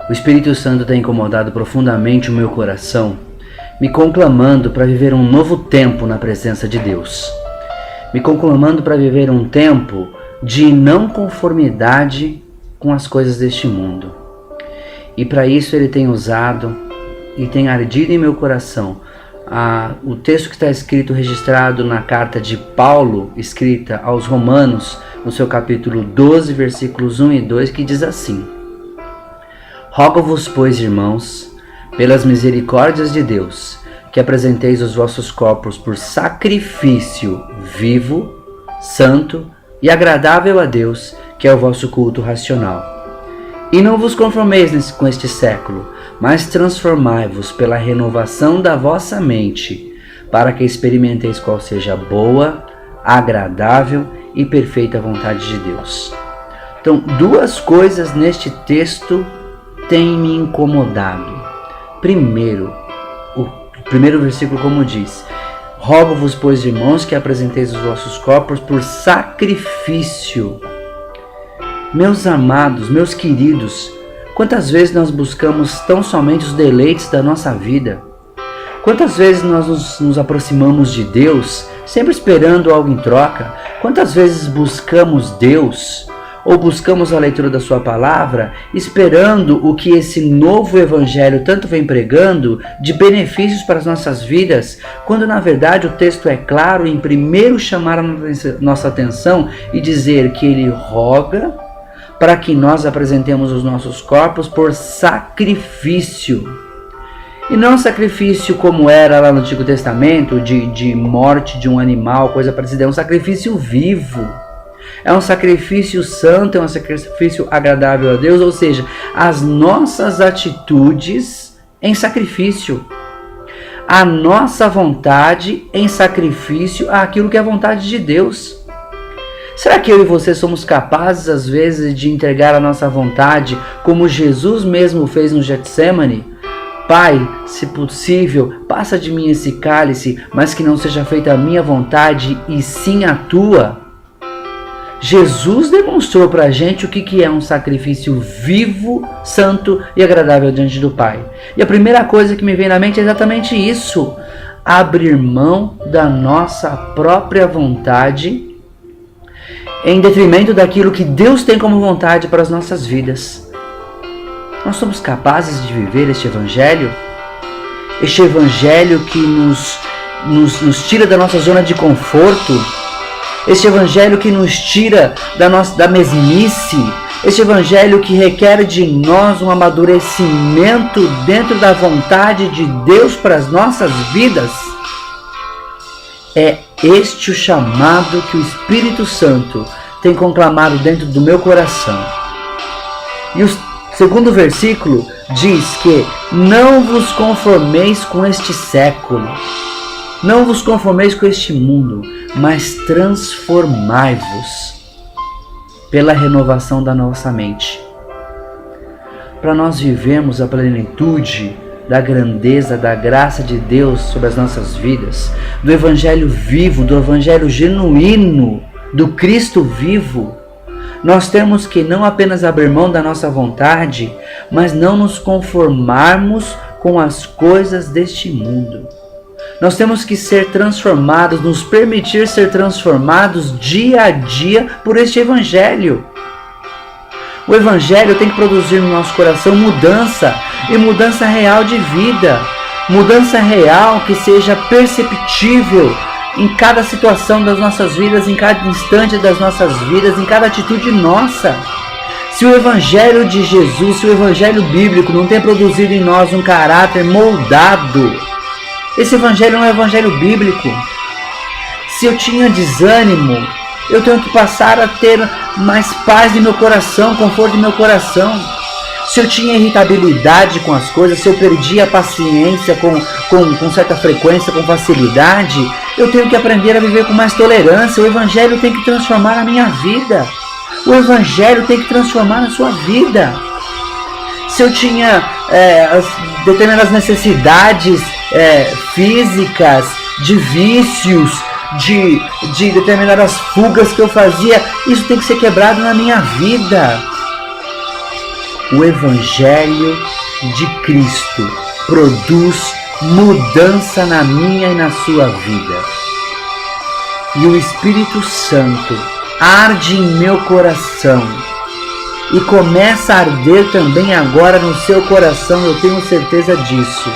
O Espírito Santo tem incomodado profundamente o meu coração, me conclamando para viver um novo tempo na presença de Deus. Me conclamando para viver um tempo de não conformidade com as coisas deste mundo. E para isso Ele tem usado e tem ardido em meu coração o texto que está escrito, registrado na carta de Paulo, escrita aos Romanos, no seu capítulo 12, versículos 1 e 2, que diz assim: Rogo-vos, pois, irmãos, pelas misericórdias de Deus, que apresenteis os vossos corpos por sacrifício vivo, santo e agradável a Deus, que é o vosso culto racional. E não vos conformeis com este século, mas transformai-vos pela renovação da vossa mente, para que experimenteis qual seja a boa, agradável e perfeita vontade de Deus. Então, duas coisas neste texto têm me incomodado. Primeiro, o primeiro versículo, como diz: Rogo-vos, pois, irmãos, que apresenteis os vossos corpos por sacrifício. Meus amados, meus queridos, quantas vezes nós buscamos tão somente os deleites da nossa vida? Quantas vezes nós nos aproximamos de Deus, sempre esperando algo em troca? Quantas vezes buscamos Deus, ou buscamos a leitura da sua palavra, esperando o que esse novo evangelho tanto vem pregando de benefícios para as nossas vidas, quando na verdade o texto é claro em primeiro chamar a nossa atenção e dizer que ele roga para que nós apresentemos os nossos corpos por sacrifício. E não sacrifício como era lá no Antigo Testamento, de morte de um animal, coisa parecida. É um sacrifício vivo. É um sacrifício santo, é um sacrifício agradável a Deus, ou seja, as nossas atitudes em sacrifício. A nossa vontade em sacrifício àquilo que é a vontade de Deus. Será que eu e você somos capazes, às vezes, de entregar a nossa vontade, como Jesus mesmo fez no Getsemane? Pai, se possível, passa de mim esse cálice, mas que não seja feita a minha vontade e sim a tua. Jesus demonstrou para a gente o que é um sacrifício vivo, santo e agradável diante do Pai. E a primeira coisa que me vem na mente é exatamente isso: abrir mão da nossa própria vontade em detrimento daquilo que Deus tem como vontade para as nossas vidas. Nós somos capazes de viver este evangelho? Este evangelho que nos tira da nossa zona de conforto? Este evangelho que nos tira da mesmice? Este evangelho que requer de nós um amadurecimento dentro da vontade de Deus para as nossas vidas? É este o chamado que o Espírito Santo tem conclamado dentro do meu coração. E o segundo versículo diz que não vos conformeis com este século, não vos conformeis com este mundo, mas transformai-vos pela renovação da nossa mente. Para nós vivermos a plenitude da grandeza, da graça de Deus sobre as nossas vidas, do evangelho vivo, do evangelho genuíno, do Cristo vivo, nós temos que não apenas abrir mão da nossa vontade, mas não nos conformarmos com as coisas deste mundo. Nós temos que ser transformados, nos permitir ser transformados dia a dia por este evangelho. O evangelho tem que produzir no nosso coração mudança, e mudança real de vida, mudança real que seja perceptível em cada situação das nossas vidas, em cada instante das nossas vidas, em cada atitude nossa. Se o evangelho de Jesus, se o evangelho bíblico não tem produzido em nós um caráter moldado, esse evangelho não é evangelho bíblico. Se eu tinha desânimo, eu tenho que passar a ter mais paz em meu coração, conforto em meu coração. Se eu tinha irritabilidade com as coisas, se eu perdia a paciência com certa frequência, com facilidade, eu tenho que aprender a viver com mais tolerância. O evangelho tem que transformar a minha vida. O evangelho tem que transformar a sua vida. Se eu tinha determinadas necessidades físicas, de vícios, de determinadas fugas que eu fazia, isso tem que ser quebrado na minha vida. O Evangelho de Cristo produz mudança na minha e na sua vida. E o Espírito Santo arde em meu coração e começa a arder também agora no seu coração, eu tenho certeza disso,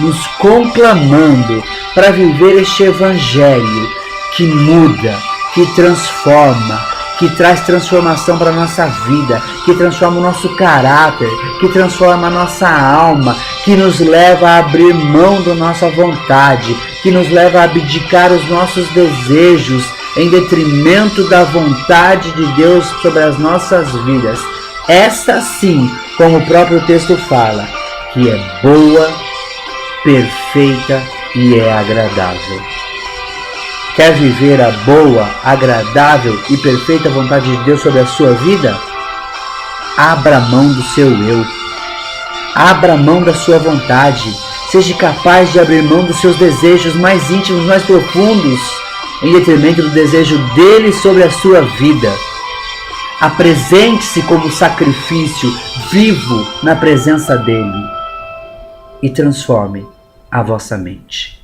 nos conclamando para viver este Evangelho que muda, que transforma, que traz transformação para a nossa vida, que transforma o nosso caráter, que transforma a nossa alma, que nos leva a abrir mão da nossa vontade, que nos leva a abdicar os nossos desejos em detrimento da vontade de Deus sobre as nossas vidas. Essa sim, como o próprio texto fala, que é boa, perfeita e é agradável. Quer viver a boa, agradável e perfeita vontade de Deus sobre a sua vida? Abra mão do seu eu. Abra mão da sua vontade. Seja capaz de abrir mão dos seus desejos mais íntimos, mais profundos, em detrimento do desejo dele sobre a sua vida. Apresente-se como sacrifício vivo na presença dele e transforme a vossa mente.